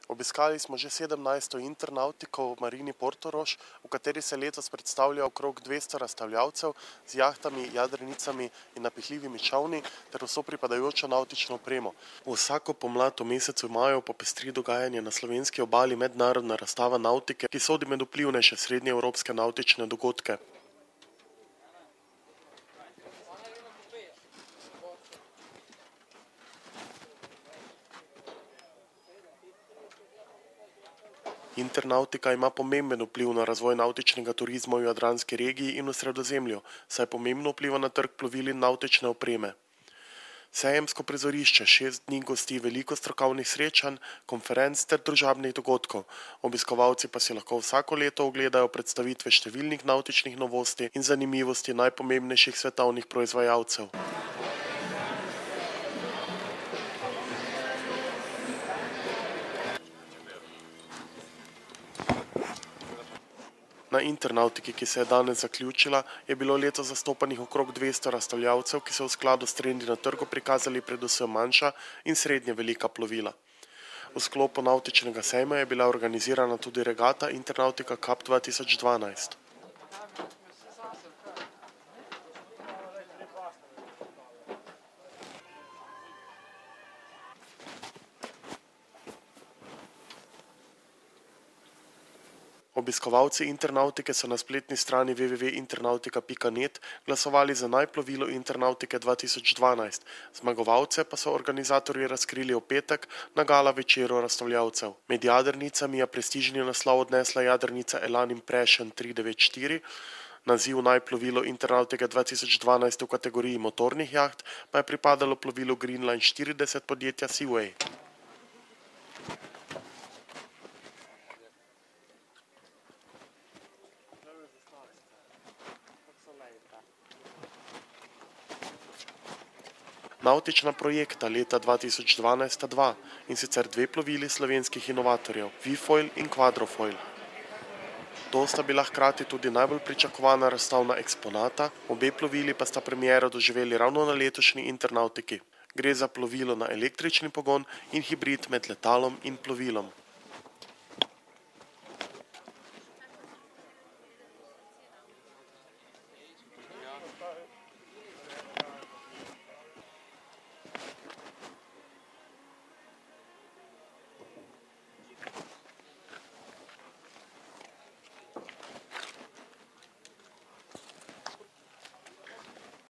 Obiskali smo že 17. internautiko v marini Portorož, v kateri se letos predstavlja okrog 200 razstavljavcev z jahtami, jadrnicami in napihljivimi čolni ter vso pripadajočo navtično opremo. Vsako pomlad v mesecu maju popestri dogajanje na slovenski obali mednarodna razstava navtike, ki sodi med vplivnejše srednjeevropske navtične dogodke. Internautika ima pomemben vpliv na razvoj navtičnega turizma v jadranski regiji in v Sredozemlju, saj pomembno vpliva na trg plovil in navtične opreme. Sejemsko prizorišče 6 dni gosti veliko strokovnih srečanj, konferenc ter družabnih dogodkov. Obiskovalci pa si lahko vsako leto ogledajo predstavitve številnih navtičnih novosti in zanimivosti najpomembnejših svetovnih proizvajalcev. Na internautiki, ki se je danes zaključila, je bilo letos zastopanih okrog 200 razstavljavcev, ki so v skladu s trendi na trgu prikazali predvsem manjša in srednje velika plovila. V sklopu navtičnega sejma je bila organizirana tudi regata Internautika Cup 2012. Obiskovalci internautike so na spletni strani www.internautika.net glasovali za najplovilo Internautike 2012, zmagovalce pa so organizatorji razkrili v petek na gala večeru razstavljavcev. Med jadrnicami je prestižni naslov odnesla jadrnica Elan Impression 394, naziv najplovilo Internautike 2012 v kategoriji motornih jaht pa je pripadalo plovilu Greenline 40 podjetja Seaway. Navtična projekta leta 2012 sta dva, in sicer dve plovili slovenskih inovatorjev, V-Foil in Quadrofoil. To sta bila hkrati tudi najbolj pričakovana razstavna eksponata, obe plovili pa sta premiero doživeli ravno na letošnji internautiki. Gre za plovilo na električni pogon in hibrid med letalom in plovilom.